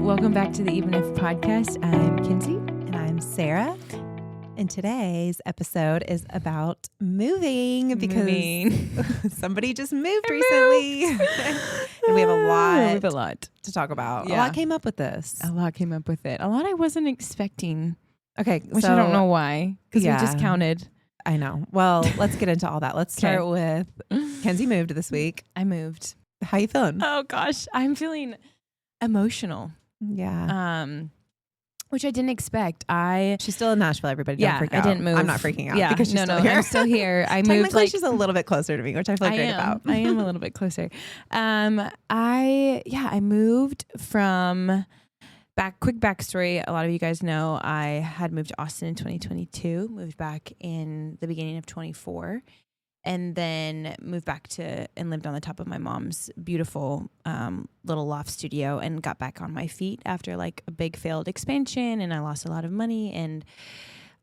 Welcome back to the Even If podcast. I'm Kenzie. And I'm Sarah. And today's episode is about moving because somebody just moved recently. And we have a lot to talk about. Yeah. A lot came up with this. A lot came up with it. A lot I wasn't expecting. Okay. Which I don't know why. Because we just counted. I know. Well, let's get into all that. Let's start with Kenzie moved this week. I moved. How you feeling? Oh gosh. I'm feeling emotional. Yeah. Which I didn't expect. She's still in Nashville, everybody. Don't freak out. I didn't move. I'm not freaking out. Yeah, because she's still here. I'm still here. I moved. Technically, she's a little bit closer to me, which I feel great about. I am a little bit closer. I moved from quick backstory. A lot of you guys know I had moved to Austin in 2022, moved back in the beginning of 24, and then moved back and lived on the top of my mom's beautiful little loft studio and got back on my feet after like a big failed expansion, and I lost a lot of money, and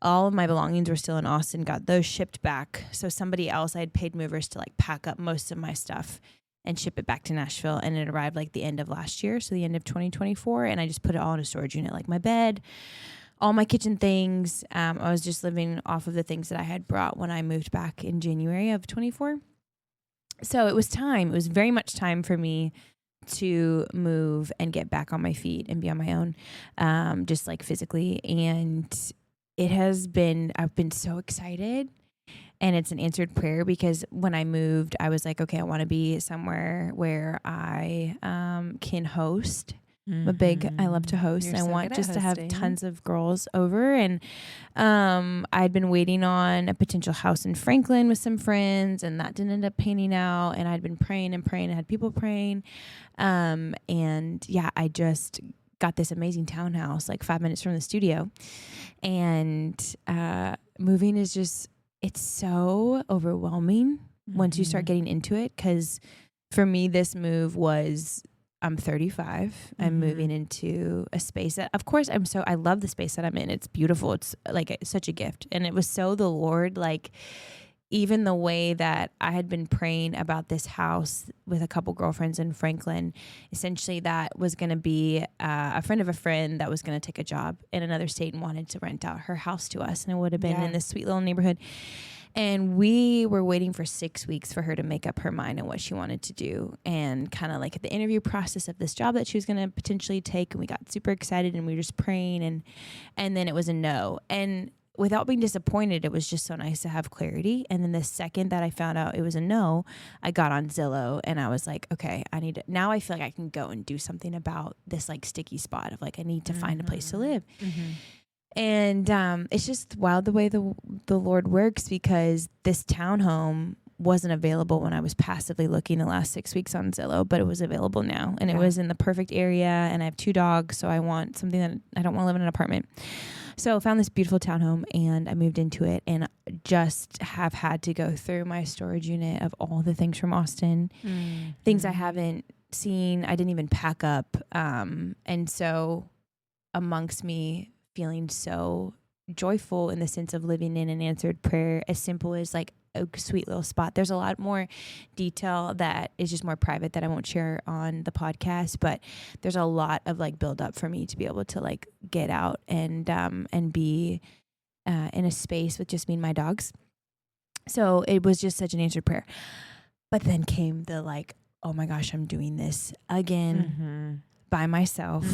all of my belongings were still in Austin, got those shipped back. So somebody else, I had paid movers to like pack up most of my stuff and ship it back to Nashville, and it arrived like the end of last year, so the end of 2024, and I just put it all in a storage unit, like my bed, all my kitchen things. I was just living off of the things that I had brought when I moved back in January of 24. So it was time. It was very much time for me to move and get back on my feet and be on my own, just like physically. And I've been so excited, and it's an answered prayer, because when I moved, I was like, okay, I want to be somewhere where I can host. I love to host. I want just to have tons of girls over. And I'd been waiting on a potential house in Franklin with some friends, and that didn't end up panning out. And I'd been praying and praying and had people praying. I just got this amazing townhouse like 5 minutes from the studio. And moving is just, it's so overwhelming once you start getting into it. Because for me, this move was, I'm 35. I'm moving into a space that, of course, I love the space that I'm in. It's beautiful. It's like such a gift. And it was so the Lord, like even the way that I had been praying about this house with a couple girlfriends in Franklin, essentially that was going to be a friend of a friend that was going to take a job in another state and wanted to rent out her house to us. And it would have been in this sweet little neighborhood. And we were waiting for 6 weeks for her to make up her mind on what she wanted to do, and kind of like at the interview process of this job that she was going to potentially take. And we got super excited, and we were just praying, and then it was a no. And without being disappointed, it was just so nice to have clarity. And then the second that I found out it was a no, I got on Zillow, and I was like, okay, now I feel like I can go and do something about this like sticky spot of like, I need to find a place to live. And it's just wild the way the Lord works, because this townhome wasn't available when I was passively looking the last 6 weeks on Zillow, but it was available now, and it was in the perfect area, and I have 2 dogs, so I want something that I don't want to live in an apartment. So I found this beautiful townhome, and I moved into it, and just have had to go through my storage unit of all the things from Austin, things I haven't seen, I didn't even pack up, and so amongst me feeling so joyful in the sense of living in an answered prayer, as simple as like a sweet little spot. There's a lot more detail that is just more private that I won't share on the podcast, but there's a lot of like build up for me to be able to like get out and be in a space with just me and my dogs. So it was just such an answered prayer. But then came the like, oh my gosh, I'm doing this again. By myself,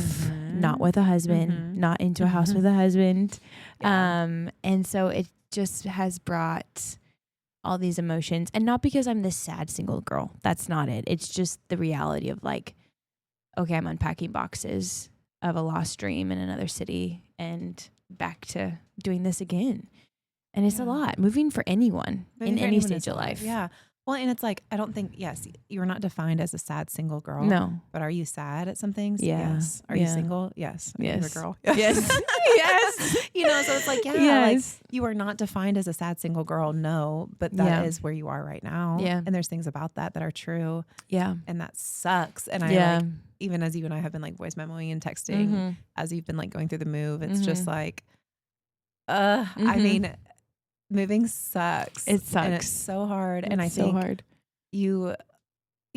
not with a husband, not into a house with a husband. And so it just has brought all these emotions, and not because I'm this sad single girl. That's not it. It's just the reality of like, okay, I'm unpacking boxes of a lost dream in another city and back to doing this again. And it's a lot moving for anyone in any stage of life. Yeah. Well, and it's like, I don't think, yes, you're not defined as a sad single girl. No. But are you sad at some things? Yeah. Yes. Are you single? Yes. Are you a girl? Yes. Yes. You know, so it's like, like you are not defined as a sad single girl. No, but that is where you are right now. Yeah. And there's things about that are true. Yeah. And that sucks. And I like, even as you and I have been like voice memoing and texting, as you've been like going through the move, it's just like, I mean, moving sucks. It sucks. And it's so hard. And I think you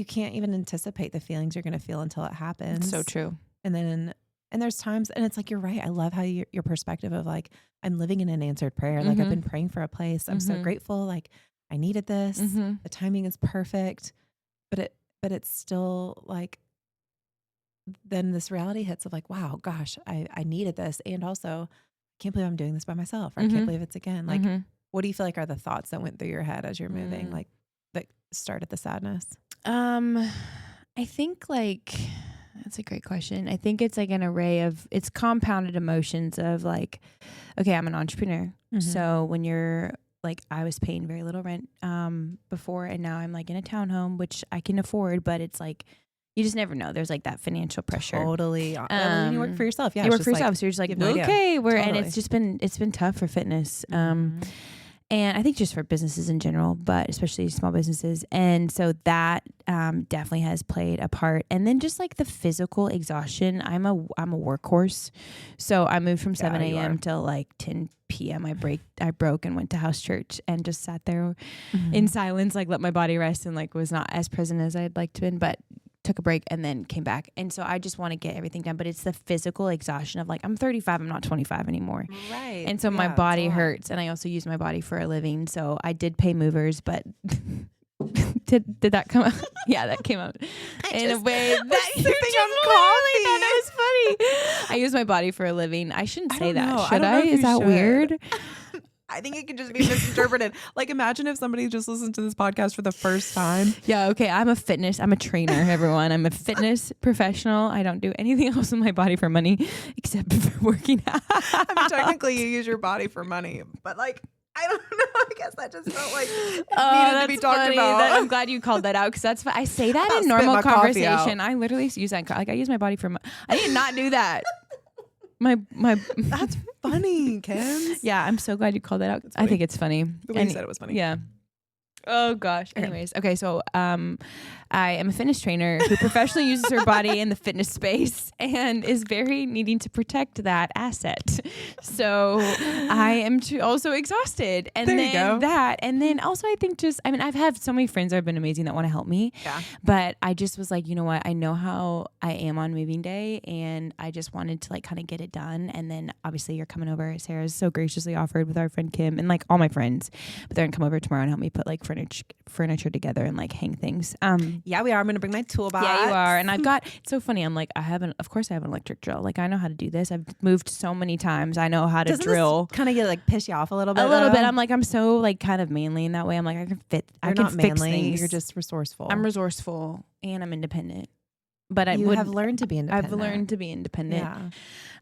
can't even anticipate the feelings you're going to feel until it happens. So true. And then And there's times, and it's like, you're right. I love how your perspective of like, I'm living in an answered prayer. Like I've been praying for a place. I'm so grateful. Like I needed this. The timing is perfect, but it's still like, then this reality hits of like, wow, gosh, I needed this. And also I can't believe I'm doing this by myself. Or I can't believe it's again. Like, what do you feel like are the thoughts that went through your head as you're moving? Like that started the sadness? I think like, that's a great question. I think it's like an array of, it's compounded emotions of like, okay, I'm an entrepreneur. So when you're like, I was paying very little rent before, and now I'm like in a townhome, which I can afford, but it's like, you just never know. There's like that financial pressure. Totally. When you work for yourself. Yeah. You work for yourself. So you're just like, okay, and it's been tough for fitness. And I think just for businesses in general, but especially small businesses. And so that definitely has played a part. And then just like the physical exhaustion, I'm a workhorse. So I moved from 7 a.m. till like 10 p.m. I broke and went to house church and just sat there in silence, like let my body rest, and like was not as present as I'd like to been, but took a break and then came back. And so I just want to get everything done, but it's the physical exhaustion of like, I'm 35, I'm not 25 anymore. Right. And so my body hurts, and I also use my body for a living. So I did pay movers, but did that come out? Yeah, that came out in a way that you just coffee. Thought that was funny. I use my body for a living. I shouldn't say that. Should I? Is that weird? I think it can just be misinterpreted. Like, imagine if somebody just listened to this podcast for the first time. Yeah, okay. I'm a trainer, everyone. I'm a fitness professional. I don't do anything else with my body for money except for working out. I mean, technically you use your body for money, but like, I don't know. I guess that just felt like it needed to be talked about. I'm glad you called that out, because that's I say that in normal conversation. I literally use that. Like, I use my body for I did not do that. My That's funny, Kenzie. Yeah, I'm so glad you called that out. I think it's funny. The way you said it was funny. Yeah. Oh gosh. Anyways, okay, so I am a fitness trainer who professionally uses her body in the fitness space and is very needing to protect that asset. So I am also exhausted, and and then also I think I've had so many friends that have been amazing that want to help me. Yeah. But I just was like, you know what? I know how I am on moving day, and I just wanted to like kind of get it done. And then obviously you're coming over. Sarah's so graciously offered with our friend Kim and like all my friends, but they're gonna come over tomorrow and help me put like furniture together and like hang things. Yeah, we are. I'm going to bring my toolbox. Yeah, you are. And I've got, it's so funny. I'm like, of course I have an electric drill. Like, I know how to do this. I've moved so many times. I know how to drill. Kind of get like piss you off a little bit. I'm like, I'm so like kind of manly in that way. I'm like, I can fix things. You're just resourceful. I'm resourceful and I'm independent. But you have learned to be independent. I've learned to be independent.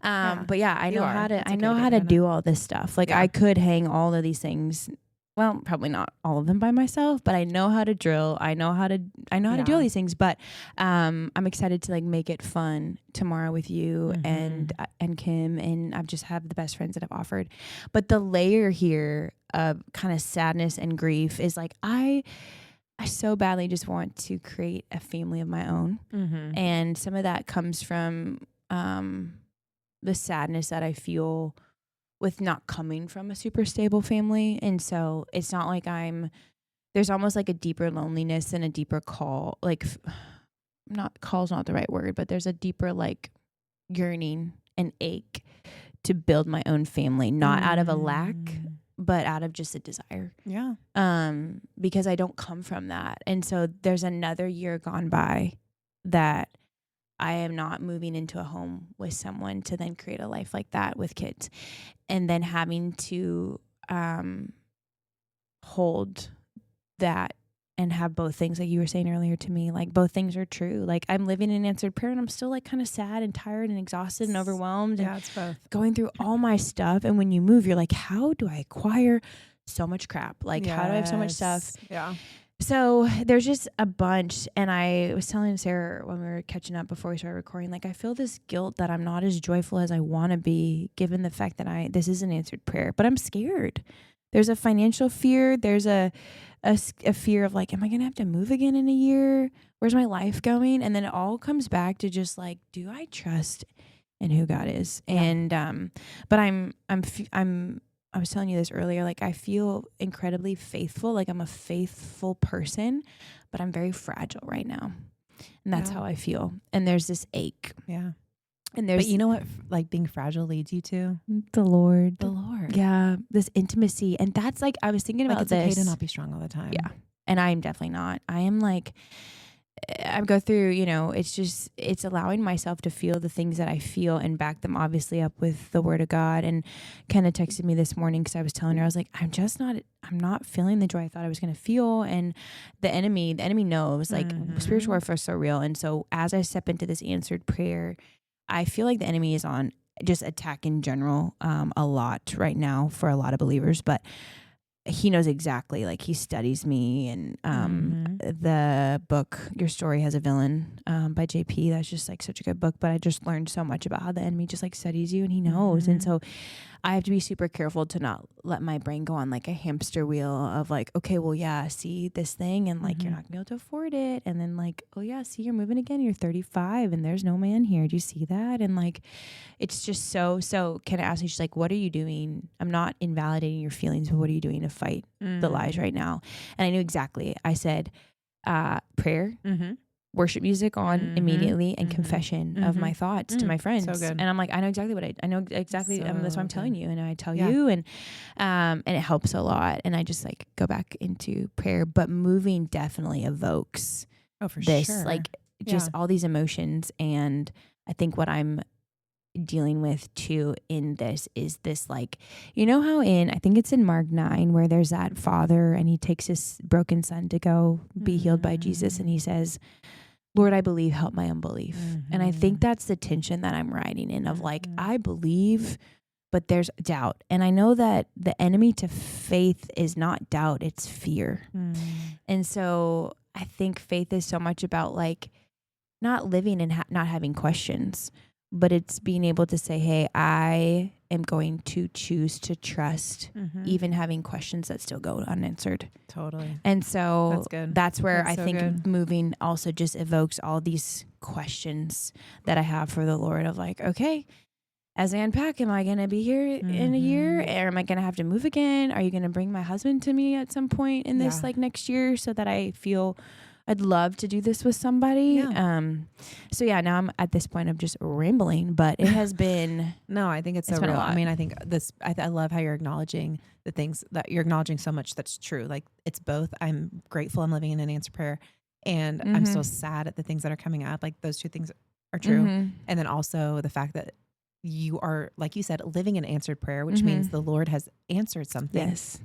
Yeah. But yeah, I know how to do all this stuff. Like, I could hang all of these things. Well, probably not all of them by myself, but I know how to drill. I know how to do all these things. But I'm excited to like make it fun tomorrow with you and Kim, and I just have the best friends that I've offered. But the layer here of kind of sadness and grief is like I so badly just want to create a family of my own, and some of that comes from the sadness that I feel with not coming from a super stable family. And so it's not like there's almost like a deeper loneliness and a deeper call, like call's not the right word, but there's a deeper like yearning and ache to build my own family, not out of a lack, but out of just a desire. Yeah. Because I don't come from that. And so there's another year gone by that I am not moving into a home with someone to then create a life like that with kids, and then having to hold that and have both things, like you were saying earlier to me, like both things are true. Like, I'm living in answered prayer and I'm still like kind of sad and tired and exhausted and overwhelmed. Yeah, and it's both. Going through all my stuff. And when you move, you're like, how do I acquire so much crap? Like, how do I have so much stuff? Yeah. So there's just a bunch. And I was telling Sarah when we were catching up before we started recording, like, I feel this guilt that I'm not as joyful as I want to be, given the fact that this is an answered prayer, but I'm scared. There's a financial fear. There's a fear of like, am I going to have to move again in a year? Where's my life going? And then it all comes back to just like, do I trust in who God is? Yeah. And, but I was telling you this earlier, like, I feel incredibly faithful. Like, I'm a faithful person, but I'm very fragile right now. And that's how I feel. And there's this ache. Yeah. And there's, but you know what, like being fragile leads you to? The Lord. The Lord. Yeah. This intimacy. And that's like, I was thinking about it's this. Okay to not be strong all the time. Yeah. And I am definitely not. I am like, I go through, it's allowing myself to feel the things that I feel and back them obviously up with the word of God. And Kenna texted me this morning because I was telling her, I was like, I'm not feeling the joy I thought I was going to feel. And the enemy knows, like, spiritual warfare is so real. And so as I step into this answered prayer, I feel like the enemy is on just attack in general a lot right now for a lot of believers, but he knows exactly, like he studies me. And the book Your Story Has a Villain by JP, that's just like such a good book, but I just learned so much about how the enemy just like studies you and he knows. And so I have to be super careful to not let my brain go on like a hamster wheel of like, okay, well, yeah, see this thing and like you're not gonna be able to afford it, and then like, oh yeah, see you're moving again, you're 35 and there's no man here, do you see that? And like it's just so can I ask you, she's like, what are you doing? I'm not invalidating your feelings, but what are you doing to fight the lies right now? And I knew exactly. I said prayer, worship music on immediately, and confession of my thoughts to my friends. So good. And I'm like, I know exactly that's why I'm telling you. And I tell you, and it helps a lot. And I just like go back into prayer, but moving definitely evokes like just all these emotions. And I think what I'm dealing with too in this is this, like, you know how I think it's in Mark 9 where there's that father and he takes his broken son to go be healed by Jesus, and he says, Lord, I believe, help my unbelief. And I think that's the tension that I'm riding in of like, I believe, but there's doubt. And I know that the enemy to faith is not doubt, it's fear. And so I think faith is so much about like not living and not having questions, but it's being able to say, hey, I am going to choose to trust, even having questions that still go unanswered. Totally. And so that's where I think moving also just evokes all these questions that I have for the Lord of like, okay, as I unpack, am I going to be here in a year? Or am I going to have to move again? Are you going to bring my husband to me at some point in this like next year so that I feel I'd love to do this with somebody. So yeah, now I'm at this point of just rambling, but it has been. No, I think it's so real. I mean, I think I love how you're acknowledging the things that you're acknowledging so much that's true. Like it's both. I'm grateful I'm living in an answered prayer, and I'm still sad at the things that are coming up. Like those two things are true. And then also the fact that you are, like you said, living in answered prayer, which means the Lord has answered something. Yes.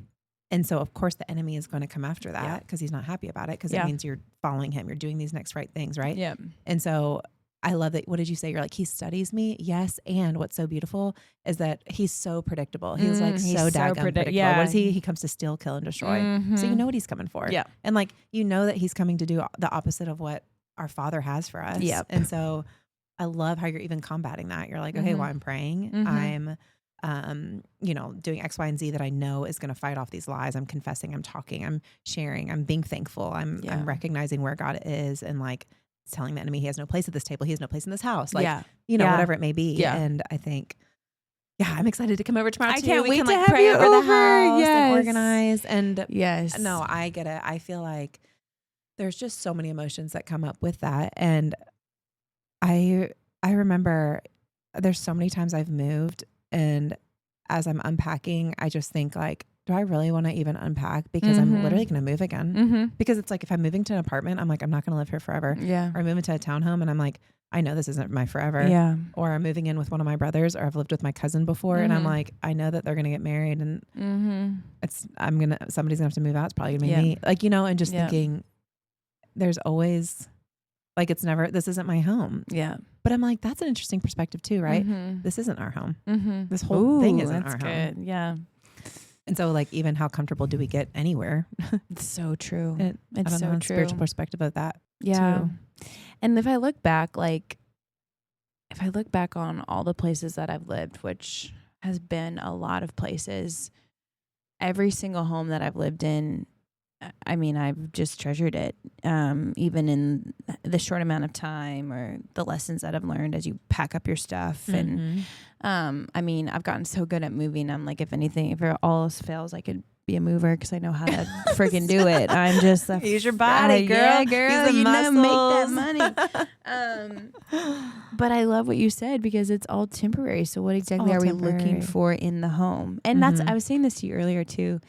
And so, of course, the enemy is going to come after that because he's not happy about it, because it means you're following him. You're doing these next right things, right? Yeah. And so I love that. What did you say? You're like, he studies me? Yes. And what's so beautiful is that he's so predictable. He's like so daggone predictable. Yeah. What is he? He comes to steal, kill, and destroy. So you know what he's coming for. Yeah. And like, you know that he's coming to do the opposite of what our Father has for us. Yep. And so I love how you're even combating that. You're like, okay, well, I'm praying. I'm doing X, Y, and Z that I know is going to fight off these lies. I'm confessing, I'm talking, I'm sharing, I'm being thankful. I'm recognizing where God is, and like telling the enemy he has no place at this table. He has no place in this house. Like, whatever it may be. Yeah. And I think, I'm excited to come over tomorrow. I can't wait to have pray you over the house and organize. And no, I get it. I feel like there's just so many emotions that come up with that. And I remember there's so many times I've moved, and as I'm unpacking, I just think like, do I really want to even unpack? Because I'm literally going to move again. Because it's like, if I'm moving to an apartment, I'm like, I'm not going to live here forever. Yeah. Or I'm moving to a townhome and I'm like, I know this isn't my forever. Yeah. Or I'm moving in with one of my brothers, or I've lived with my cousin before. And I'm like, I know that they're going to get married, and somebody's gonna have to move out. It's probably gonna be me. Like, and just thinking there's always like, this isn't my home. Yeah. But I'm like, that's an interesting perspective too, right? This isn't our home. This whole thing isn't our home. Yeah. And so like, even how comfortable do we get anywhere? It's so true. It's so true. Spiritual perspective of that. Yeah. Too. And if I look back on all the places that I've lived, which has been a lot of places, every single home that I've lived in, I mean, I've just treasured it, even in the short amount of time, or the lessons that I've learned as you pack up your stuff. And I mean, I've gotten so good at moving. I'm like, if all else fails, I could be a mover because I know how to freaking do it. I'm just use your body, girl. Yeah, girl, use the muscles. Make that money. But I love what you said because it's all temporary. So what exactly are we looking for in the home? And that's I was saying this to you earlier too.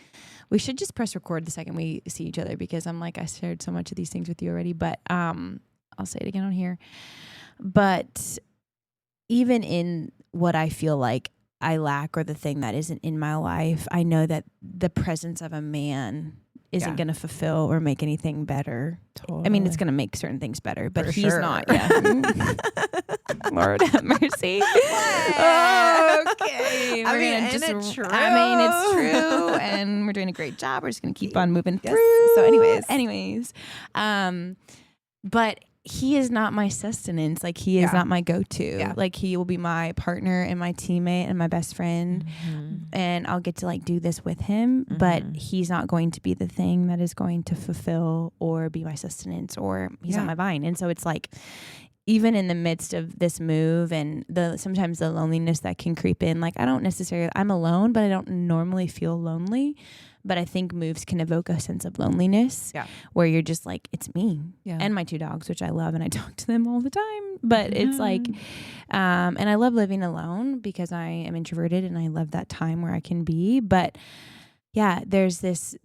We should just press record the second we see each other because I'm like I shared so much of these things with you already. But I'll say it again on here. But even in what I feel like I lack or the thing that isn't in my life, I know that the presence of a man isn't going to fulfill or make anything better. Totally. I mean, it's going to make certain things better, but he's not. Yeah. Lord have mercy. Okay. It's true. It's true. And we're doing a great job. We're just going to keep on moving through. So anyways. But he is not my sustenance. Like he is not my go-to. Yeah. Like he will be my partner and my teammate and my best friend. And I'll get to like do this with him, but he's not going to be the thing that is going to fulfill or be my sustenance or he's on my vine. And so it's like, even in the midst of this move and sometimes the loneliness that can creep in, like I'm alone, but I don't normally feel lonely. But I think moves can evoke a sense of loneliness where you're just like, it's me and my 2 dogs, which I love. And I talk to them all the time, but it's like, and I love living alone because I am introverted and I love that time where I can be. But yeah, there's this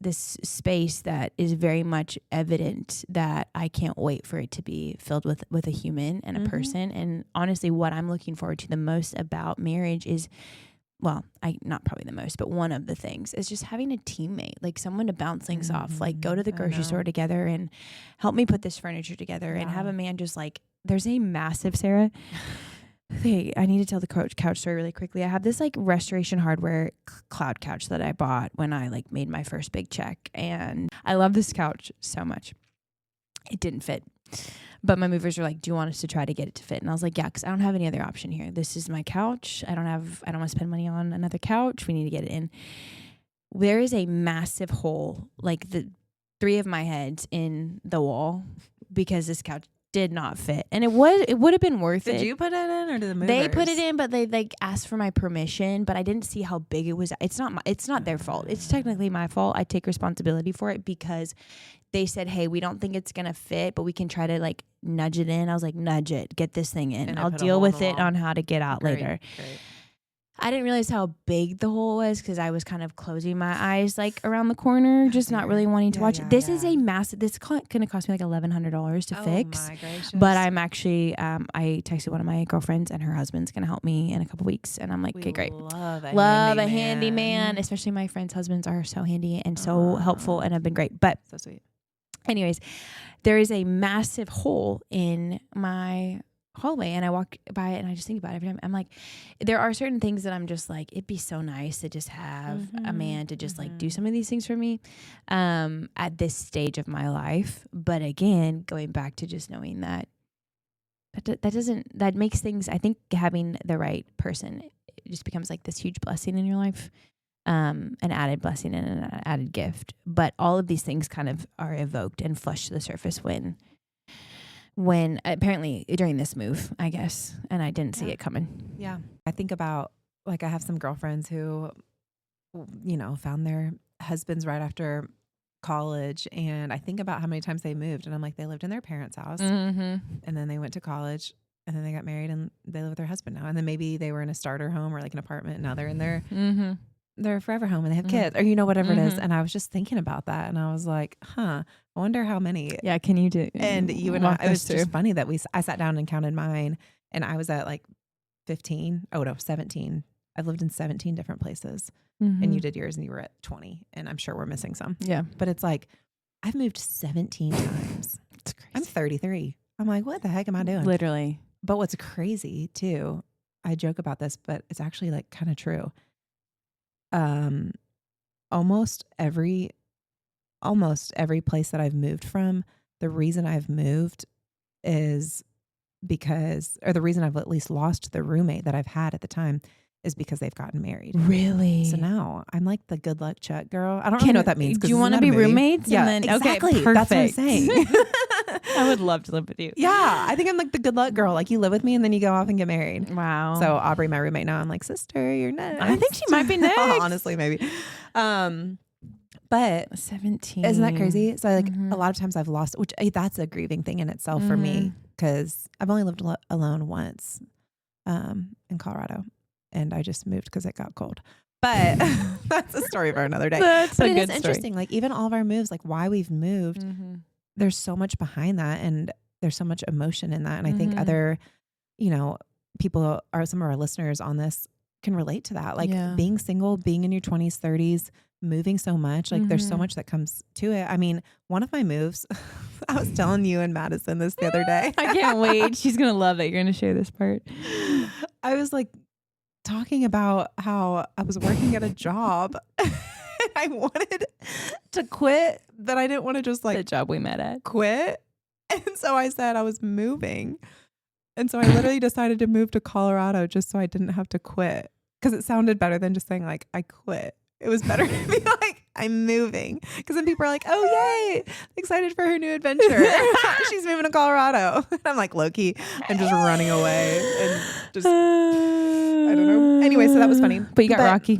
space that is very much evident that I can't wait for it to be filled with a human and a person. And honestly, what I'm looking forward to the most about marriage is, well, not probably the most, but one of the things is just having a teammate, like someone to bounce things off, like go to the grocery store together and help me put this furniture together and have a man just like, there's a massive, Sarah. Hey, I need to tell the couch story really quickly. I have this like Restoration Hardware cloud couch that I bought when I like made my first big check. And I love this couch so much. It didn't fit. But my movers were like, do you want us to try to get it to fit? And I was like, yeah, because I don't have any other option here. This is my couch. I don't want to spend money on another couch. We need to get it in. There is a massive hole, like the 3 of my heads in the wall because this couch did not fit. And it would have been worth it. Did you put it in or did the movers? They put it in, but they like asked for my permission, but I didn't see how big it was. It's not their fault. It's technically my fault. I take responsibility for it because they said, hey, we don't think it's going to fit, but we can try to like nudge it in. I was like, nudge it, get this thing in. And I'll deal with it on how to get out later. Great. I didn't realize how big the hole was because I was kind of closing my eyes like around the corner, just not really wanting to watch it. This is a massive, this going to cost me like $1,100 to fix. My gracious. But I'm actually, I texted one of my girlfriends and her husband's going to help me in a couple weeks. And I'm like, okay, great. Love a handyman, especially my friends' husbands are so handy and so helpful and have been great. But so sweet. Anyways, there is a massive hole in my hallway and I walk by it and I just think about it every time. I'm like, there are certain things that I'm just like, it'd be so nice to just have a man to just like do some of these things for me at this stage of my life. But again, going back to just knowing that makes things, I think having the right person, it just becomes like this huge blessing in your life. An added blessing and an added gift. But all of these things kind of are evoked and flushed to the surface when apparently during this move, I guess, and I didn't see it coming. Yeah. I think about, like, I have some girlfriends who, found their husbands right after college. And I think about how many times they moved and I'm like, they lived in their parents' house and then they went to college and then they got married and they live with their husband now. And then maybe they were in a starter home or like an apartment and now they're in their forever home and they have kids or, whatever it is. And I was just thinking about that and I was like, I wonder how many. Yeah. Can you do? And you and I, it was just funny that I sat down and counted mine and I was at like 17. I've lived in 17 different places and you did yours and you were at 20 and I'm sure we're missing some. Yeah. But it's like, I've moved 17 times. It's crazy. I'm 33. I'm like, what the heck am I doing? Literally. But what's crazy too, I joke about this, but it's actually like kind of true. Almost every place that I've moved from, the reason I've moved is because, or the reason I've at least lost the roommate that I've had at the time is because they've gotten married. Really? So now I'm like the good luck Chuck girl. I don't really know what that means. Do you want to be roommates? Yeah, and then, exactly. Okay, perfect. That's what I'm saying. I would love to live with you. Yeah. I think I'm like the good luck girl. Like you live with me and then you go off and get married. Wow. So Aubrey, my roommate now, I'm like, sister, you're next. I think she might be next. Honestly, maybe. But 17. Isn't that crazy? So like a lot of times I've lost, which that's a grieving thing in itself for me, because I've only lived alone once in Colorado, and I just moved because it got cold. But that's a story for another day. That's but a good it's interesting. Like even all of our moves, like why we've moved, there's so much behind that, and there's so much emotion in that. And I think other, people are, some of our listeners on this can relate to that. Like being single, being in your 20s, 30s, moving so much, like there's so much that comes to it. I mean, one of my moves, I was telling you and Madison this the other day. I can't wait. She's going to love that you're going to share this part. I was like talking about how I was working at a job and I wanted to quit, but I didn't want to just like the job we met at quit. And so I said I was moving. And so I literally decided to move to Colorado just so I didn't have to quit, because it sounded better than just saying like I quit. It was better to be like, I'm moving. Because then people are like, oh, yay, excited for her new adventure. She's moving to Colorado. And I'm like, low-key, I'm just running away and just, I don't know. Anyway, so that was funny. But you got Rocky.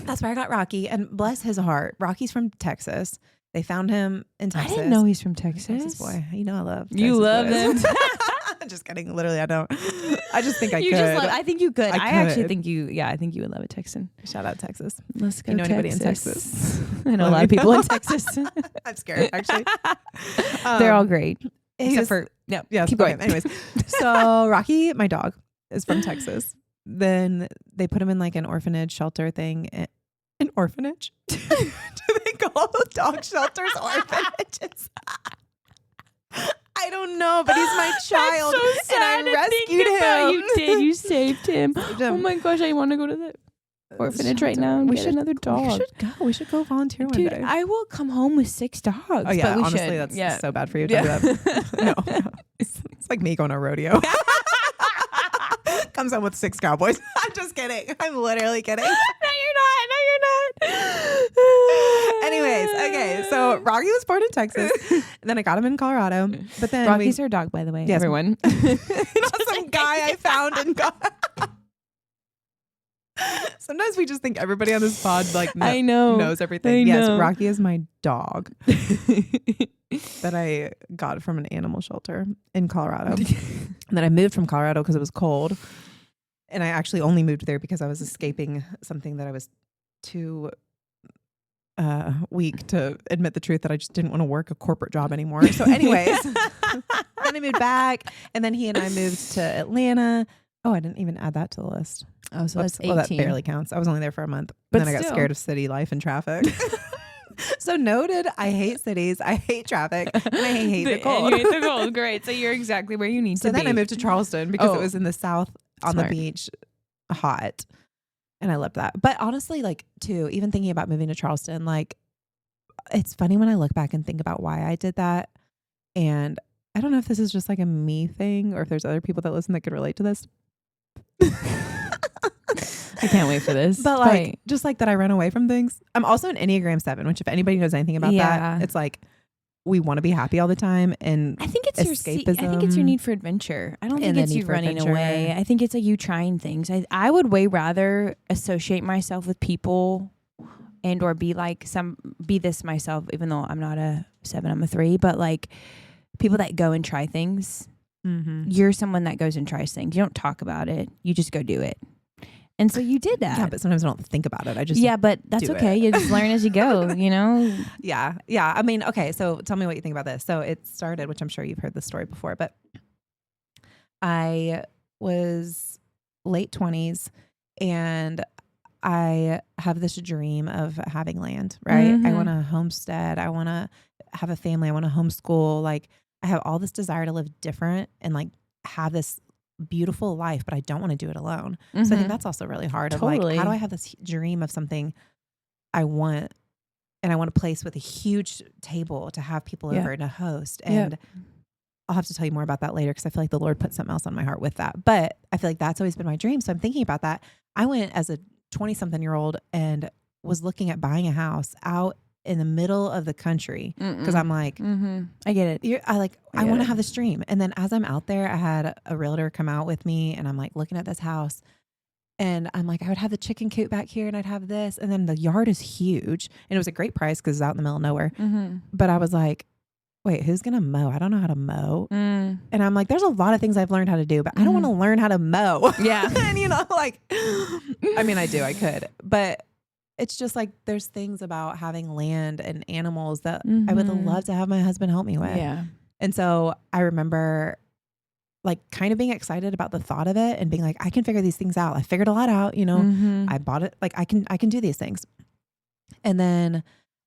That's where I got Rocky. And bless his heart, Rocky's from Texas. They found him in Texas. I didn't know he's from Texas. Texas boy. You know I love Texas You love boys. him. Just kidding. Literally, I don't. I just think I could. I think you could. I actually could. think you, I think you would love a Texan. Shout out Texas. Let's go. You know Texas. anybody in Texas? I know a lot of people in Texas. I'm scared, actually. They're all great. Except for, no, yeah, keep going. Anyways, so Rocky, my dog, is from Texas. Then they put him in like an orphanage shelter thing. An orphanage? Do they call dog shelters orphanages? I don't know, but he's my child. That's so sad and I rescued him. You did. You saved him. Oh my gosh, I want to go to the orphanage right now and get another dog. We should go volunteer one day. I will come home with 6 dogs. Oh yeah, but we honestly, should. that's so bad for you to do that. No. It's like me going to a rodeo. Comes home with 6 cowboys. I'm just kidding. I'm literally kidding. No, you're not. Anyways, okay. So Rocky was born in Texas. And then I got him in Colorado. But then Rocky's our dog, by the way. Yes. Everyone. Not some guy I found in God. Sometimes we just think everybody on this pod like knows everything. Yes, Rocky is my dog that I got from an animal shelter in Colorado. And then I moved from Colorado because it was cold. And I actually only moved there because I was escaping something that I was too weak to admit the truth, that I just didn't want to work a corporate job anymore. So anyways, then I moved back, and then he and I moved to Atlanta. Oh, I didn't even add that to the list. Oh, so that's 18. Well, that barely counts. I was only there for a month. But then I got scared of city life and traffic. So noted, I hate cities, I hate traffic, and I hate the cold. And you hate the cold. Great. So you're exactly where you need to be. So then I moved to Charleston because it was in the South on the beach, hot. And I loved that. But honestly, like too, even thinking about moving to Charleston, like it's funny when I look back and think about why I did that. And I don't know if this is just like a me thing or if there's other people that listen that could relate to this. I can't wait for this. But like, just like that I run away from things. I'm also an Enneagram 7, which if anybody knows anything about that, it's like we want to be happy all the time. And I think it's escapism. I think it's your need for adventure. I don't think it's you running away. I think it's like you trying things. I would way rather associate myself with people and or be this myself, even though I'm not a 7, I'm a 3, but like people that go and try things. Mm-hmm. You're someone that goes and tries things. You don't talk about it. You just go do it. And so you did that. Yeah, but sometimes I don't think about it. I just but that's okay. You just learn as you go, you know? Yeah. I mean, okay, so tell me what you think about this. So it started, which I'm sure you've heard this story before, but I was late 20s and I have this dream of having land, right? Mm-hmm. I want to homestead. I want to have a family. I want to homeschool. Like I have all this desire to live different and like have this beautiful life, but I don't want to do it alone. Mm-hmm. So I think that's also really hard. Totally. Of like, how do I have this dream of something I want, and I want a place with a huge table to have people over and a host. And I'll have to tell you more about that later because I feel like the Lord put something else on my heart with that. But I feel like that's always been my dream. So I'm thinking about that. I went as a 20-something-year-old and was looking at buying a house out in the middle of the country because I'm like, I get it. I want to have this dream. And then as I'm out there, I had a realtor come out with me and I'm like looking at this house And I'm like, I would have the chicken coop back here and I'd have this. And then the yard is huge. And it was a great price because it's out in the middle of nowhere. But I was like, wait, who's going to mow? I don't know how to mow. And I'm like, there's a lot of things I've learned how to do, but I don't want to learn how to mow. Yeah. And like, I mean, I could, but it's just like, there's things about having land and animals that I would love to have my husband help me with. Yeah. And so I remember like kind of being excited about the thought of it and being like, I can figure these things out. I figured a lot out, I bought it. Like I can do these things. And then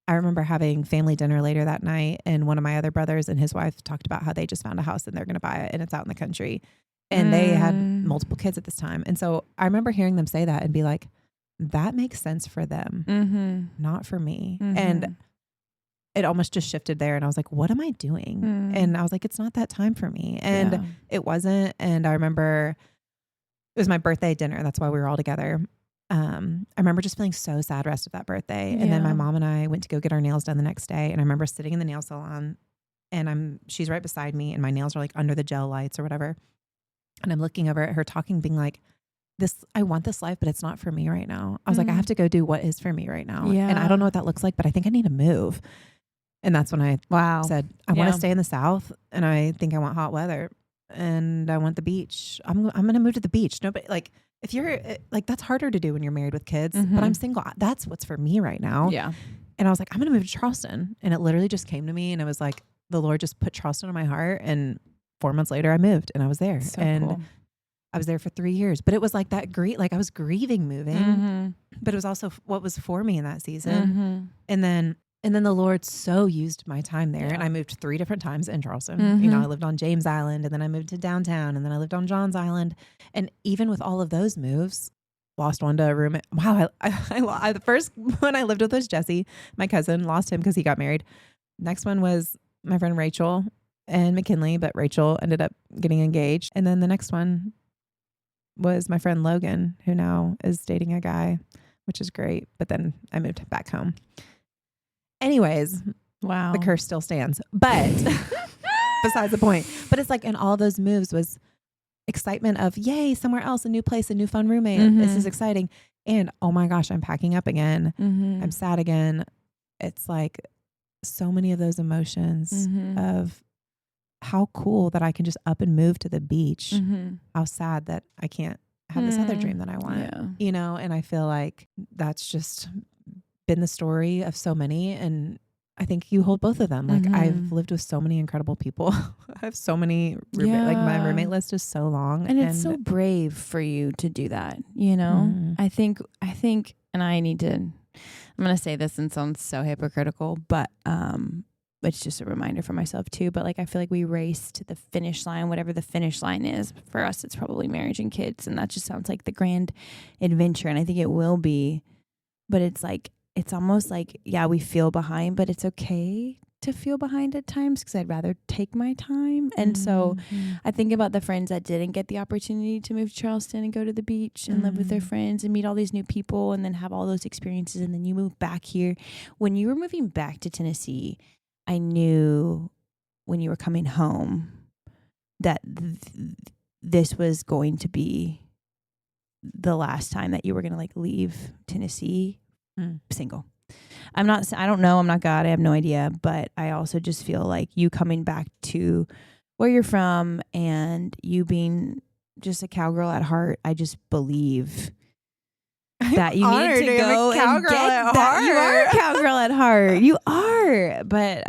I remember having family dinner later that night. And one of my other brothers and his wife talked about how they just found a house and they're going to buy it and it's out in the country. And they had multiple kids at this time. And so I remember hearing them say that and be like, that makes sense for them, not for me. And it almost just shifted there. And I was like, what am I doing? And I was like, it's not that time for me. And it wasn't. And I remember it was my birthday dinner. That's why we were all together. I remember just feeling so sad the rest of that birthday. And then my mom and I went to go get our nails done the next day. And I remember sitting in the nail salon and she's right beside me and my nails are like under the gel lights or whatever. And I'm looking over at her talking, being like, I want this life, but it's not for me right now. I was like, I have to go do what is for me right now. Yeah. And I don't know what that looks like, but I think I need to move. And that's when I said, I want to stay in the South and I think I want hot weather and I want the beach. I'm going to move to the beach. Nobody like, if you're like, that's harder to do when you're married with kids, but I'm single. That's what's for me right now. Yeah. And I was like, I'm going to move to Charleston. And it literally just came to me. And it was like, the Lord just put Charleston on my heart. And 4 months later I moved and I was there. So cool. I was there for 3 years, but it was like that like I was grieving moving, but it was also what was for me in that season. And then the Lord so used my time there. And I moved 3 different times in Charleston. I lived on James Island and then I moved to downtown and then I lived on Johns Island. And even with all of those moves, lost one to a roommate. Wow. I the first one I lived with was Jesse, my cousin, lost him because he got married. Next one was my friend Rachel and McKinley, but Rachel ended up getting engaged. And then the next one was my friend Logan, who now is dating a guy, which is great. But then I moved back home. Anyways, wow, the curse still stands, but besides the point. But it's like in all those moves was excitement of yay, somewhere else, a new place, a new fun roommate. This is exciting. And oh my gosh, I'm packing up again. I'm sad again. It's like so many of those emotions of how cool that I can just up and move to the beach. How sad that I can't have this other dream that I want, and I feel like that's just been the story of so many. And I think you hold both of them. Like I've lived with so many incredible people. I have so many like my roommate list is so long. And it's so brave for you to do that. I think, and I'm going to say this and sounds so hypocritical, but, it's just a reminder for myself too. But like, I feel like we race to the finish line, whatever the finish line is. For us, it's probably marriage and kids. And that just sounds like the grand adventure. And I think it will be, but it's like, it's almost like, we feel behind, but it's okay to feel behind at times because I'd rather take my time. And so I think about the friends that didn't get the opportunity to move to Charleston and go to the beach and live with their friends and meet all these new people and then have all those experiences. And then you move back here. When you were moving back to Tennessee, I knew when you were coming home that this was going to be the last time that you were going to like leave Tennessee single. I don't know. I'm not God. I have no idea. But I also just feel like you coming back to where you're from and you being just a cowgirl at heart. I just believe that you need to go and get that. You are a cowgirl at heart. You are. But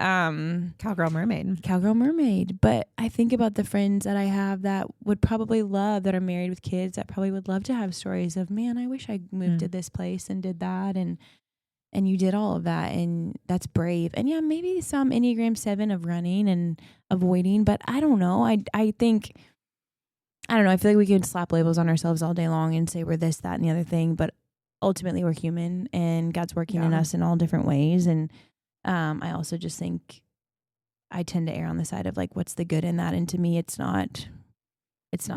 cowgirl mermaid. But I think about the friends that I have that would probably love, that are married with kids, that probably would love to have stories of, man, I wish I moved to this place and did that. And you did all of that. And that's brave. And yeah, maybe some Enneagram 7 of running and avoiding. But I don't know. I think, I don't know. I feel like we can slap labels on ourselves all day long and say we're this, that, and the other thing. But ultimately we're human and God's working in us in all different ways. And I also just think I tend to err on the side of like, what's the good in that? And to me, it's not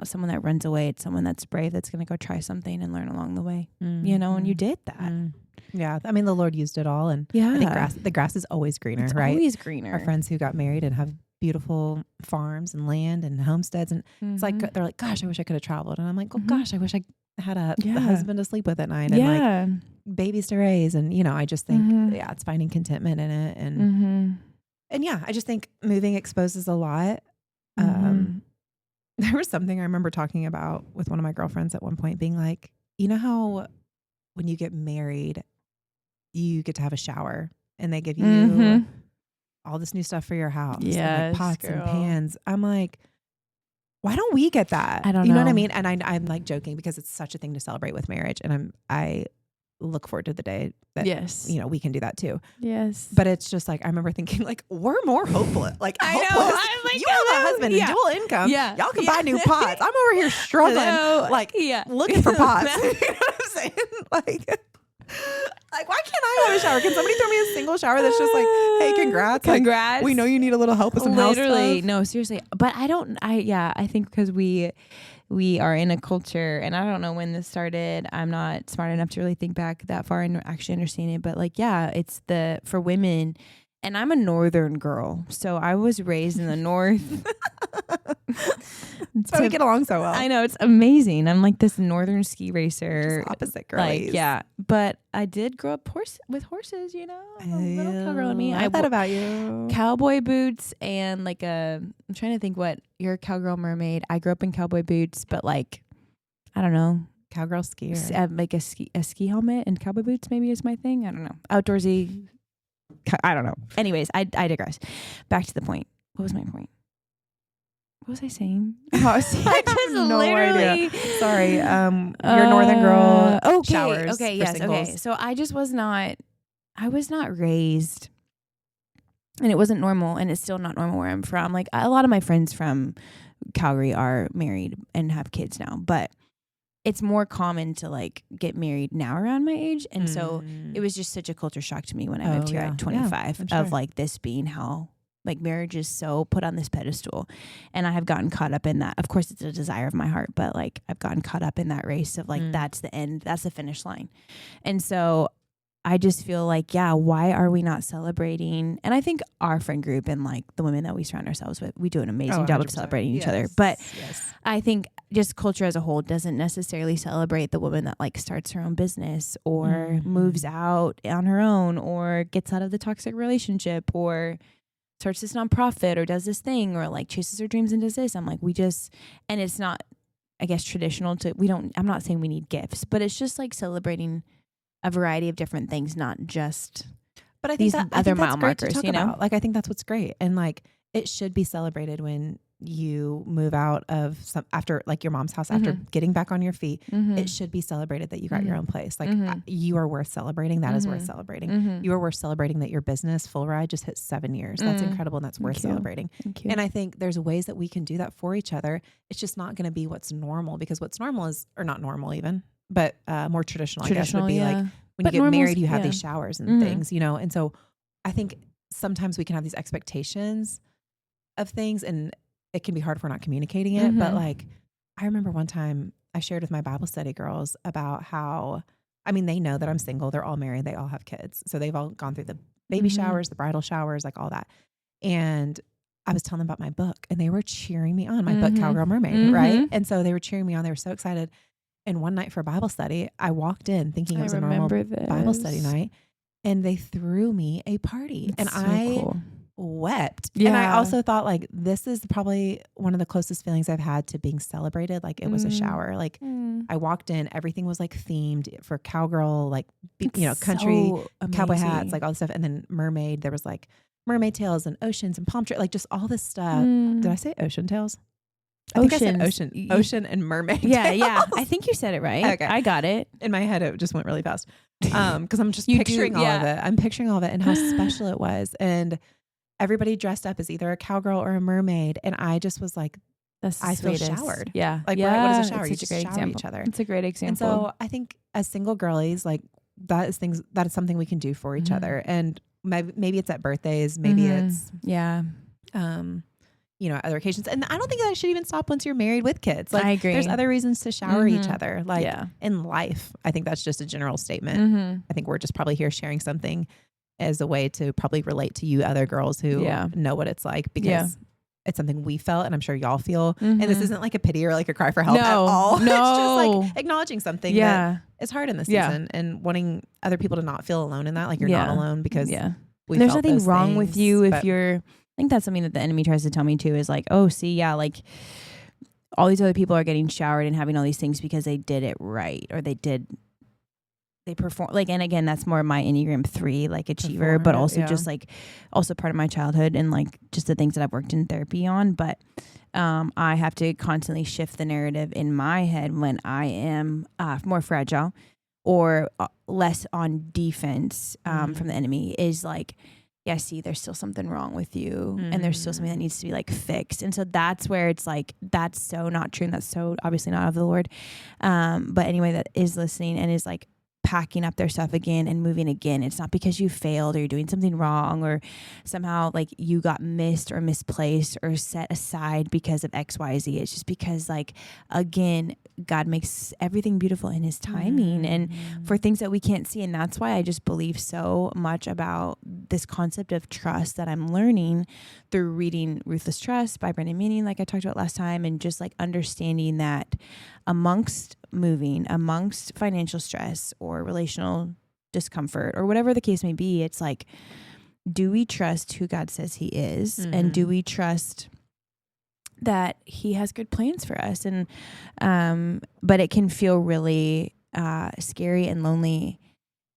someone that runs away. It's someone that's brave, that's going to go try something and learn along the way, and you did that. Yeah. I mean, the Lord used it all. And I think the grass is always greener, it's right? Always greener. Our friends who got married and have beautiful farms and land and homesteads. And it's like, they're like, gosh, I wish I could have traveled. And I'm like, oh gosh, I wish I had a husband to sleep with at night and like babies to raise. And, you know, I just think, it's finding contentment in it. And, and yeah, I just think moving exposes a lot. There was something I remember talking about with one of my girlfriends at one point being like, you know how when you get married, you get to have a shower and they give you all this new stuff for your house, and like pots and pans. I'm like, why don't we get that? I don't know. You know what I mean? And I'm like joking because it's such a thing to celebrate with marriage. And I look forward to the day that, you know, we can do that too. Yes. But it's just like, I remember thinking like, we're more hopeless. Like, I know. I'm like, you have a husband and dual income. Yeah. Y'all can buy new pots. I'm over here struggling, like looking for pots. You know what I'm saying? Like, why can't I have a shower? Can somebody throw me a single shower that's just like, hey, congrats. Congrats. Like, we know you need a little help with some house stuff. No, seriously. But I think because we are in a culture, and I don't know when this started. I'm not smart enough to really think back that far and actually understand it. But like, it's for women, and I'm a northern girl. So I was raised in the north. So we get along so well. I know, it's amazing. I'm like this northern ski racer. Just opposite girlies. Like, but I did grow up with horses, you know. A little cowgirl in me. I thought about you. Cowboy boots and like I'm trying to think what you're a cowgirl mermaid. I grew up in cowboy boots, but like, I don't know. Cowgirl skier. Like a ski helmet and cowboy boots maybe is my thing. I don't know. Outdoorsy. I don't know. Anyways, I digress. Back to the point. What was my point? What was I saying? I just no idea. Sorry. You're northern girl. Showers. Okay. Yes. Singles. Okay. So I was not raised, and it wasn't normal, and it's still not normal where I'm from. Like a lot of my friends from Calgary are married and have kids now, but it's more common to like get married now around my age. And so it was just such a culture shock to me when I moved here at 25 of like this being how like marriage is so put on this pedestal. And I have gotten caught up in that. Of course it's a desire of my heart, but like I've gotten caught up in that race of like, that's the end, that's the finish line. And so I just feel like, why are we not celebrating? And I think our friend group and like the women that we surround ourselves with, we do an amazing job of celebrating each other. But I think just culture as a whole doesn't necessarily celebrate the woman that like starts her own business or moves out on her own or gets out of the toxic relationship or starts this nonprofit or does this thing or like chases her dreams and does this. I'm like, and it's not, I guess, traditional I'm not saying we need gifts, but it's just like celebrating a variety of different things, not just but I think these other mile markers, you know? About. Like, I think that's what's great. And like, it should be celebrated when you move out of after like your mom's house, after getting back on your feet, it should be celebrated that you got your own place. Like you are worth celebrating. That is worth celebrating. You are worth celebrating that your business Full Ride just hit 7 years. That's incredible. And that's worth celebrating. And I think there's ways that we can do that for each other. It's just not going to be what's normal, because what's normal is, or not normal even, but more traditional, I guess, would be like when you get married, you have these showers and things, you know? And so I think sometimes we can have these expectations of things, and it can be hard if we're not communicating it. But like, I remember one time I shared with my Bible study girls about how, I mean, they know that I'm single. They're all married. They all have kids. So they've all gone through the baby showers, the bridal showers, like all that. And I was telling them about my book, and they were cheering me on, my book, Cowgirl Mermaid. Right. And so they were cheering me on. They were so excited. And one night for Bible study, I walked in thinking it was a normal Bible study night, and they threw me a party. It's and so I cool. wept. And I also thought like, this is probably one of the closest feelings I've had to being celebrated. Like it was a shower. Like I walked in, everything was like themed for cowgirl, like, you know, country, cowboy hats, like all this stuff. And then mermaid, there was like mermaid tails and oceans and palm tree, like just all this stuff. Did I say ocean tails? I think I said ocean and mermaid. Yeah. I think you said it right. Okay. I got it. In my head, it just went really fast. Cause I'm just picturing all of it. I'm picturing all of it and how special it was. And everybody dressed up as either a cowgirl or a mermaid. And I just was like, I feel showered. Yeah. Like what is a shower? You just shower each other. It's a great example. And so I think as single girlies, like that is something we can do for each other. And maybe it's at birthdays, maybe it's, you know, other occasions. And I don't think that should even stop once you're married with kids. Like, I agree. There's other reasons to shower each other. Like in life, I think that's just a general statement. I think we're just probably here sharing something as a way to probably relate to you other girls who know what it's like, because it's something we felt, and I'm sure y'all feel. And this isn't like a pity or like a cry for help at all. No. It's just like acknowledging something that is hard in this season and wanting other people to not feel alone in that. Like you're not alone because there's nothing wrong with you if you're, I think that's something that the enemy tries to tell me too, is like, oh, see, like all these other people are getting showered and having all these things because they did it right, or they perform, like, and again, that's more my Enneagram 3, like achiever, but also just like also part of my childhood and like just the things that I've worked in therapy on. But I have to constantly shift the narrative in my head when I am more fragile or less on defense from the enemy, is like, yeah, see, there's still something wrong with you and there's still something that needs to be like fixed. And so that's where it's like, that's so not true. And that's so obviously not of the Lord. But anyway, that is listening and is like packing up their stuff again and moving again. It's not because you failed or you're doing something wrong or somehow like you got missed or misplaced or set aside because of XYZ. It's just because, like, again, God makes everything beautiful in his timing and for things that we can't see. And that's why I just believe so much about this concept of trust that I'm learning through reading Ruthless Trust by Brendan Manning, like I talked about last time, and just like understanding that amongst moving, amongst financial stress or relational discomfort or whatever the case may be, it's like, do we trust who God says he is? And do we trust that he has good plans for us? And, but it can feel really, scary and lonely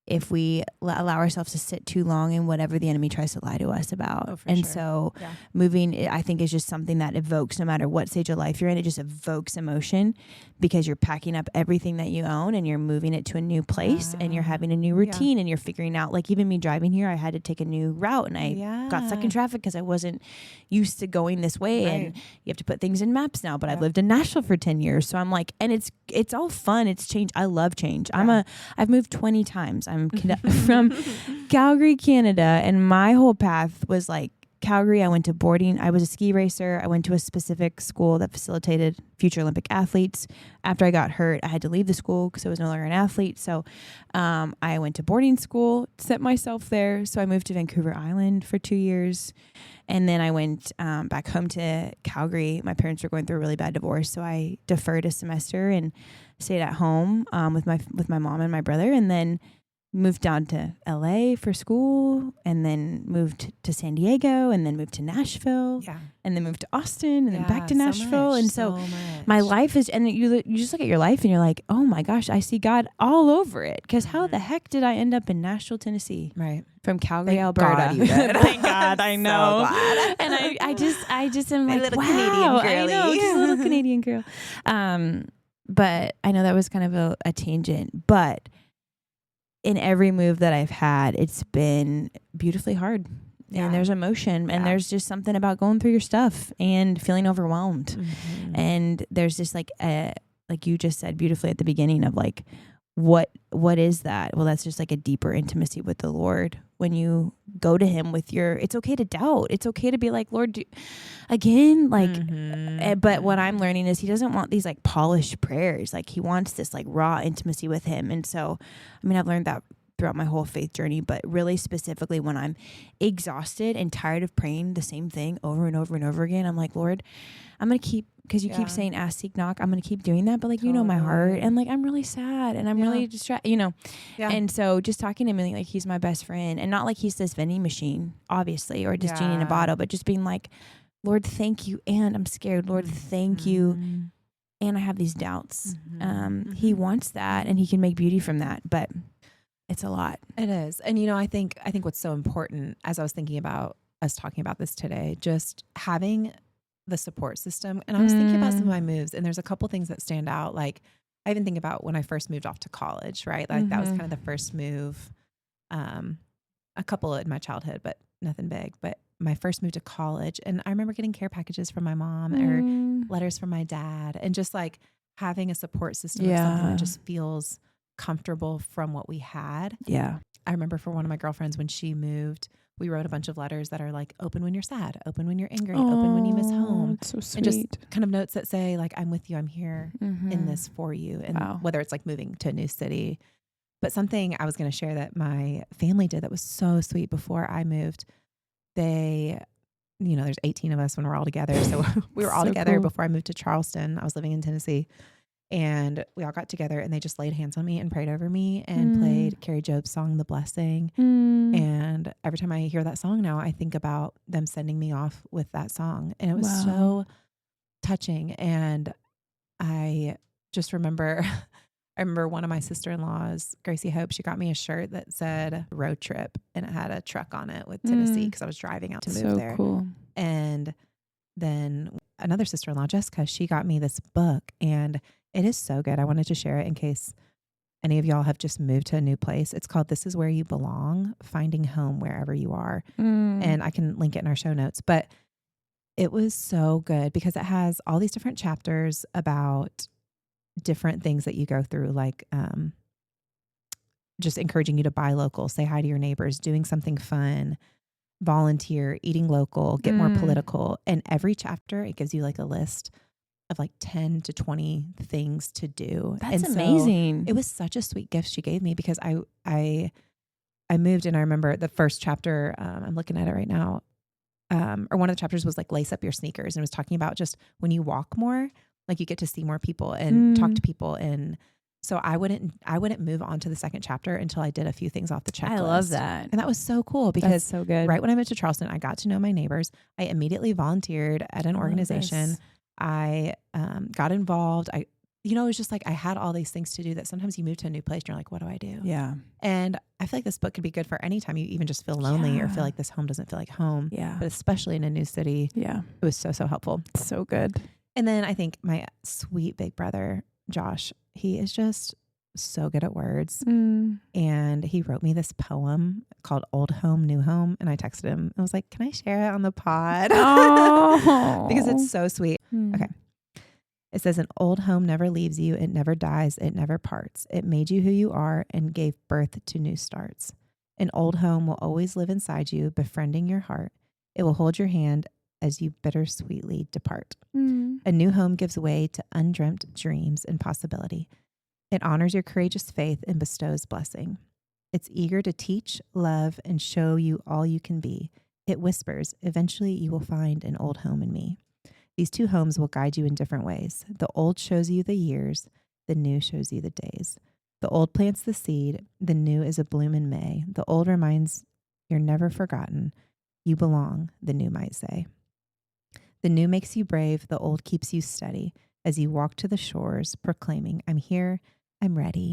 if we allow ourselves to sit too long in whatever the enemy tries to lie to us about. So moving, I think, is just something that evokes, no matter what stage of life you're in, it just evokes emotion because you're packing up everything that you own and you're moving it to a new place and you're having a new routine and you're figuring out, like even me driving here, I had to take a new route and I got stuck in traffic because I wasn't used to going this way. And you have to put things in maps now, but I've lived in Nashville for 10 years. So I'm like, and it's all fun. It's change. I love change. I've moved 20 times. I'm from Calgary, Canada, and my whole path was like Calgary. I went to boarding. I was a ski racer. I went to a specific school that facilitated future Olympic athletes. After I got hurt, I had to leave the school because I was no longer an athlete. So I went to boarding school, set myself there. So I moved to Vancouver Island for 2 years. And then I went back home to Calgary. My parents were going through a really bad divorce. So I deferred a semester and stayed at home with my mom and my brother. And then moved down to LA for school, and then moved to San Diego, and then moved to Nashville, and then moved to Austin, and then back to Nashville. And so my life is, and you just look at your life and you're like, oh my gosh, I see God all over it. Because how the heck did I end up in Nashville, Tennessee? Right. From Calgary, Alberta. God you did. Thank God, I know. So glad. And I just am like, little wow, Canadian girly. I know, just a little Canadian girl. But I know that was kind of a tangent, but in every move that I've had, it's been beautifully hard. And there's emotion and there's just something about going through your stuff and feeling overwhelmed. And there's just like you just said beautifully at the beginning of like, what is that? Well, that's just like a deeper intimacy with the Lord. When you go to him with it's okay to doubt. It's okay to be like, Lord, again, like, but what I'm learning is he doesn't want these like polished prayers. Like he wants this like raw intimacy with him. And so, I mean, I've learned that throughout my whole faith journey, but really specifically when I'm exhausted and tired of praying the same thing over and over and over again, I'm like, Lord, I'm going to keep, because you keep saying ask, seek, knock. I'm going to keep doing that. But like, you know my heart, and like, I'm really sad and I'm really distracted, you know? And so just talking to him, like he's my best friend, and not like he's this vending machine, obviously, or just genie in a bottle, but just being like, Lord, thank you. And I'm scared. Lord, thank you. And I have these doubts. He wants that and he can make beauty from that, but it's a lot. It is. And you know, I think what's so important, as I was thinking about us talking about this today, just having the support system. And I was thinking about some of my moves, and there's a couple things that stand out. Like I even think about when I first moved off to college, right? Like that was kind of the first move, a couple in my childhood, but nothing big. But my first move to college, and I remember getting care packages from my mom or letters from my dad, and just like having a support system of something that just feels comfortable from what we had. I remember for one of my girlfriends, when she moved, we wrote a bunch of letters that are like, open when you're sad, open when you're angry, open when you miss home. So sweet. And just kind of notes that say like, I'm with you, I'm here in this for you. And whether it's like moving to a new city. But something I was going to share that my family did that was so sweet before I moved, they there's 18 of us when we're all together. So we were all together before I moved to Charleston. I was living in Tennessee, and we all got together and they just laid hands on me and prayed over me and played Carrie Job's song, The Blessing. And every time I hear that song now, I think about them sending me off with that song. And it was so touching. And I just remember, one of my sister-in-laws, Gracie Hope, she got me a shirt that said road trip, and it had a truck on it with Tennessee because I was driving out to move there. Cool. And then another sister-in-law, Jessica, she got me this book, and it is so good. I wanted to share it in case any of y'all have just moved to a new place. It's called This Is Where You Belong, Finding Home Wherever You Are. And I can link it in our show notes. But it was so good because it has all these different chapters about different things that you go through, like just encouraging you to buy local, say hi to your neighbors, doing something fun, volunteer, eating local, get more political. And every chapter, it gives you like a list of like 10 to 20 things to do. That's amazing. It was such a sweet gift she gave me because I moved, and I remember the first chapter, I'm looking at it right now, or one of the chapters was like lace up your sneakers, and it was talking about just when you walk more, like you get to see more people and talk to people. And so I wouldn't move on to the second chapter until I did a few things off the checklist. I love that. And that was so cool because that's so good. Right when I moved to Charleston, I got to know my neighbors. I immediately volunteered at an organization. I got involved. It was just like I had all these things to do that sometimes you move to a new place and you're like, what do I do? Yeah. And I feel like this book could be good for any time you even just feel lonely or feel like this home doesn't feel like home. Yeah. But especially in a new city. Yeah. It was so, so helpful. So good. And then I think my sweet big brother, Josh, he is just so good at words. And he wrote me this poem called Old Home, New Home. And I texted him. I was like, can I share it on the pod? Oh. Because it's so sweet. Okay. It says, an old home never leaves you. It never dies. It never parts. It made you who you are and gave birth to new starts. An old home will always live inside you, befriending your heart. It will hold your hand as you bittersweetly depart. A new home gives way to undreamt dreams and possibility. It honors your courageous faith and bestows blessing. It's eager to teach, love, and show you all you can be. It whispers, eventually you will find an old home in me. These two homes will guide you in different ways. The old shows you the years, the new shows you the days. The old plants the seed, the new is a bloom in May. The old reminds you're never forgotten. You belong, the new might say. The new makes you brave, the old keeps you steady as you walk to the shores, proclaiming, I'm here, I'm ready.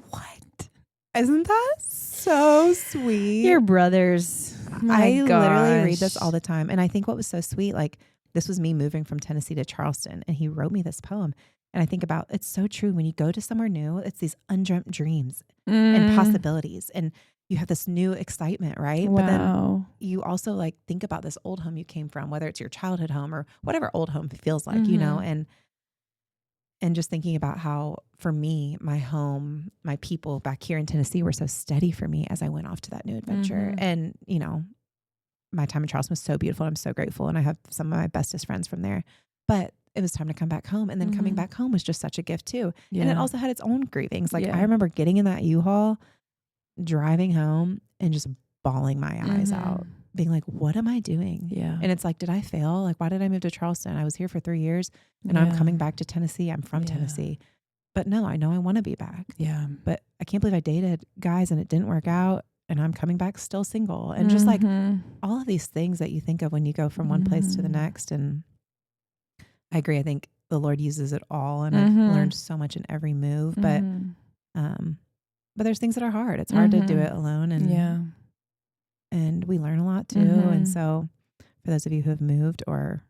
What? Isn't that so sweet? Your brothers. I literally read this all the time. And I think what was so sweet, like, this was me moving from Tennessee to Charleston, and he wrote me this poem. And I think about, it's so true. When you go to somewhere new, it's these undreamt dreams and possibilities. And you have this new excitement, right? Wow. But then you also like think about this old home you came from, whether it's your childhood home or whatever old home feels like, and just thinking about how, for me, my home, my people back here in Tennessee were so steady for me as I went off to that new adventure. And, my time in Charleston was so beautiful. I'm so grateful. And I have some of my bestest friends from there. But it was time to come back home. And then coming back home was just such a gift too. Yeah. And it also had its own grievings. Like I remember getting in that U-Haul, driving home, and just bawling my eyes out, being like, what am I doing? Yeah. And it's like, did I fail? Like, why did I move to Charleston? I was here for 3 years and I'm coming back to Tennessee. I'm from Tennessee. But no, I know I want to be back. Yeah. But I can't believe I dated guys and it didn't work out. And I'm coming back still single. And just like all of these things that you think of when you go from one place to the next. And I agree. I think the Lord uses it all. And I've learned so much in every move. But there's things that are hard. It's hard to do it alone. And we learn a lot too. And so for those of you who have moved or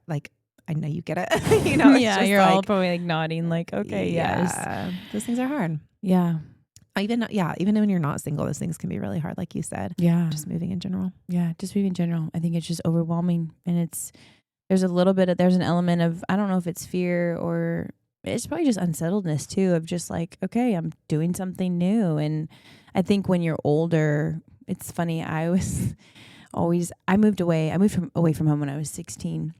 like, I know you get it. It's you're like, all probably like nodding like, okay, yes. Those things are hard. Yeah. Even when you're not single, those things can be really hard, like you said. Yeah. Just moving in general. Yeah. Just moving in general. I think it's just overwhelming. And there's an element of, I don't know if it's fear or it's probably just unsettledness too, of just like, okay, I'm doing something new. And I think when you're older, it's funny. I moved away from home when I was 17,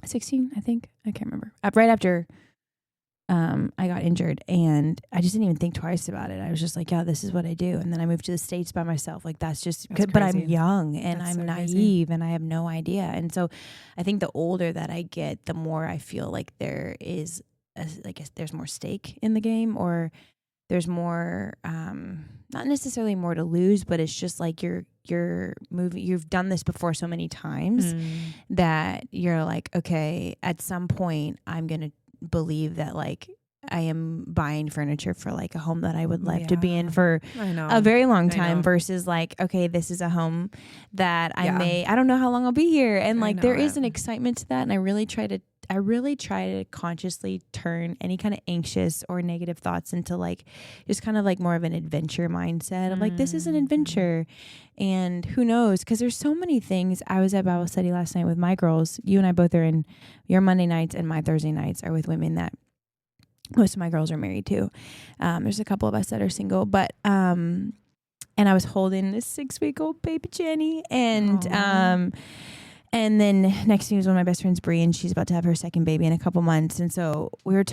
I think. I can't remember. Right after I got injured, and I just didn't even think twice about it. I was just like, yeah, this is what I do. And then I moved to the States by myself. Like that's good, but I'm young and I'm naive and I have no idea. And so I think the older that I get, the more I feel like there is there's more stake in the game, or there's more, not necessarily more to lose, but it's just like you're moving. You've done this before so many times that you're like, okay, at some point I'm going to believe that like I am buying furniture for like a home that I would like to be in for a very long time versus like, okay, this is a home that I don't know how long I'll be here. And like, there is an excitement to that. And I really try to consciously turn any kind of anxious or negative thoughts into like, just kind of like more of an adventure mindset of like, this is an adventure. And who knows? Cause there's so many things. I was at Bible study last night with my girls. You and I both are in your Monday nights, and my Thursday nights are with women that most of my girls are married to. There's a couple of us that are single, but, and I was holding this 6-week-old baby Jenny, and then next to me was one of my best friends, Bree, and she's about to have her second baby in a couple months. And so we're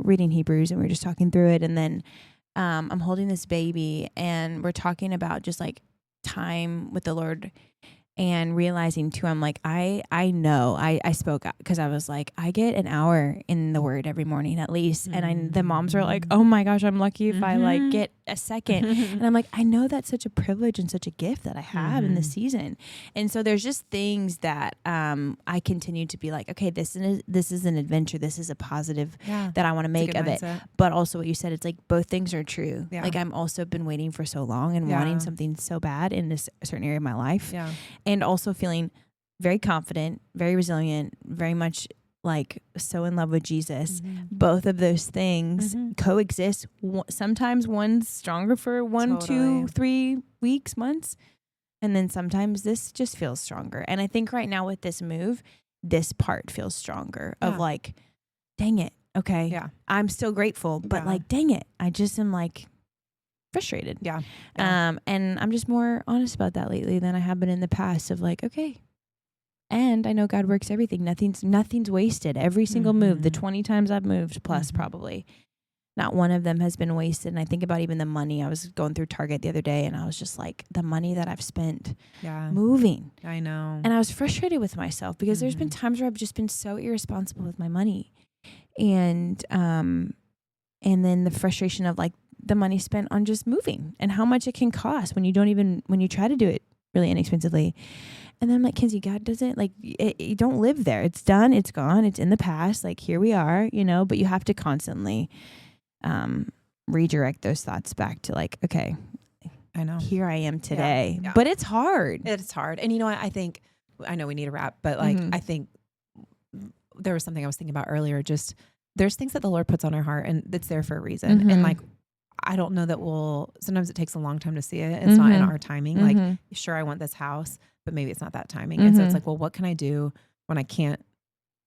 reading Hebrews, and we were just talking through it. And then, I'm holding this baby, and we're talking about just like time with the Lord, and realizing too, I'm like, I know I spoke up because I was like, I get an hour in the Word every morning at least. And the moms are like, oh my gosh, I'm lucky if I like get a second. And I'm like, I know that's such a privilege and such a gift that I have in this season. And so there's just things that I continue to be like, okay, this is an adventure. This is a positive that I want to make of mindset. It. But also what you said, it's like both things are true. Yeah. Like I'm also been waiting for so long and wanting something so bad in this certain area of my life. Yeah. And also feeling very confident, very resilient, very much like so in love with Jesus. Both of those things coexist. Sometimes one's stronger for 1, 2, 3 weeks, months. And then sometimes this just feels stronger. And I think right now with this move, this part feels stronger of like, dang it. Okay. Yeah. I'm still grateful, but like, dang it. I just am like, frustrated. Yeah. And I'm just more honest about that lately than I have been in the past of like, okay. And I know God works everything. Nothing's wasted. Every single move, the 20 times I've moved plus probably, not one of them has been wasted. And I think about even the money. I was going through Target the other day, and I was just like, the money that I've spent moving. I know. And I was frustrated with myself because there's been times where I've just been so irresponsible with my money. And then the frustration of like, the money spent on just moving and how much it can cost when you try to do it really inexpensively. And then I'm like, Kenzie, God doesn't like you don't live there. It's done. It's gone. It's in the past. Like here we are, but you have to constantly, redirect those thoughts back to like, okay, I know here I am today, but it's hard. It's hard. And I know we need a wrap, but like, I think there was something I was thinking about earlier. Just there's things that the Lord puts on our heart, and it's there for a reason. And like, I don't know that sometimes it takes a long time to see it. It's not in our timing. Like, sure, I want this house, but maybe it's not that timing. And so it's like, well, what can I do when I can't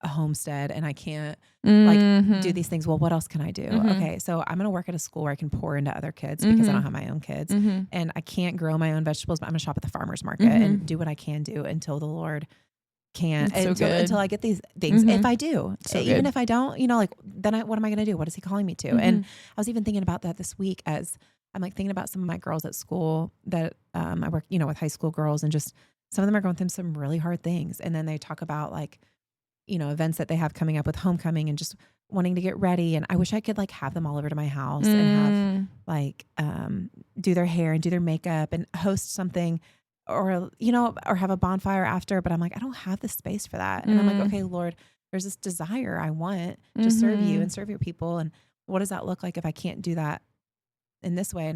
homestead and I can't like do these things? Well, what else can I do? Okay. So I'm going to work at a school where I can pour into other kids because I don't have my own kids and I can't grow my own vegetables, but I'm going to shop at the farmer's market and do what I can do until the Lord can, until I get these things. If I do, even if I don't, like then what am I going to do? What is he calling me to? And I was even thinking about that this week as I'm like thinking about some of my girls at school that I work, with high school girls, and just some of them are going through some really hard things. And then they talk about like, events that they have coming up with homecoming and just wanting to get ready. And I wish I could like have them all over to my house and have like, do their hair and do their makeup and host something or have a bonfire after. But I'm like, I don't have the space for that. And I'm like, okay, Lord, there's this desire I want to serve you and serve your people. And what does that look like if I can't do that in this way?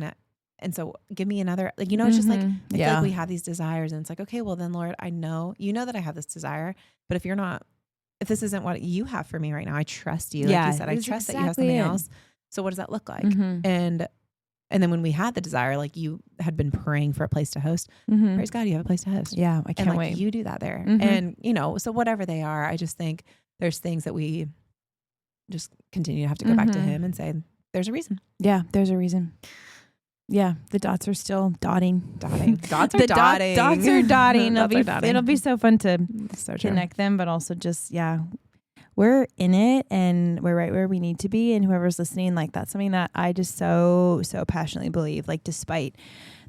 And so give me another, like, it's just like, I feel like we have these desires and it's like, okay, well then Lord, I know, that I have this desire, but if this isn't what you have for me right now, I trust you. Like you said, I trust that you have something else. So what does that look like? And then when we had the desire, like you had been praying for a place to host, praise God, you have a place to host. Yeah. I can't wait. You do that there. And, so whatever they are, I just think there's things that we just continue to have to go back to him and say, there's a reason. Yeah. There's a reason. Yeah. The dots are still dotting. Dots are dotting. Dots are dotting. It'll be so fun to connect them, but also just, we're in it and we're right where we need to be. And whoever's listening, like that's something that I just so passionately believe, like despite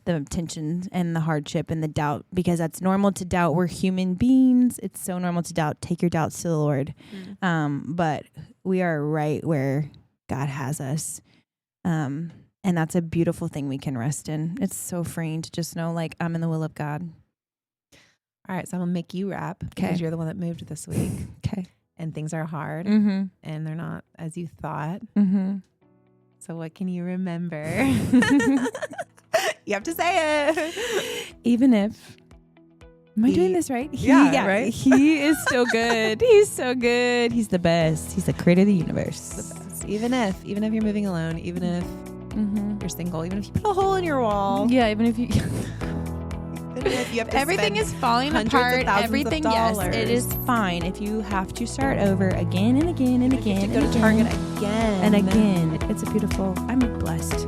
the tension and the hardship and the doubt, because that's normal to doubt. We're human beings. It's so normal to doubt. Take your doubts to the Lord. But we are right where God has us. And that's a beautiful thing we can rest in. It's so freeing to just know, like, I'm in the will of God. All right. So I'm going to make you rap because you're the one that moved this week. Okay. And things are hard and they're not as you thought. So what can you remember? You have to say it. Even if, am I doing this right? Right? He is so good. He's so good. He's the best. He's the creator of the universe. The best. Even if you're moving alone, even if you're single, even if you put a hole in your wall. Yeah, even if you have to everything is falling apart. Everything, yes, it is fine. If you have to start over again and again and again, go to Target again and again, it's a beautiful. I'm blessed.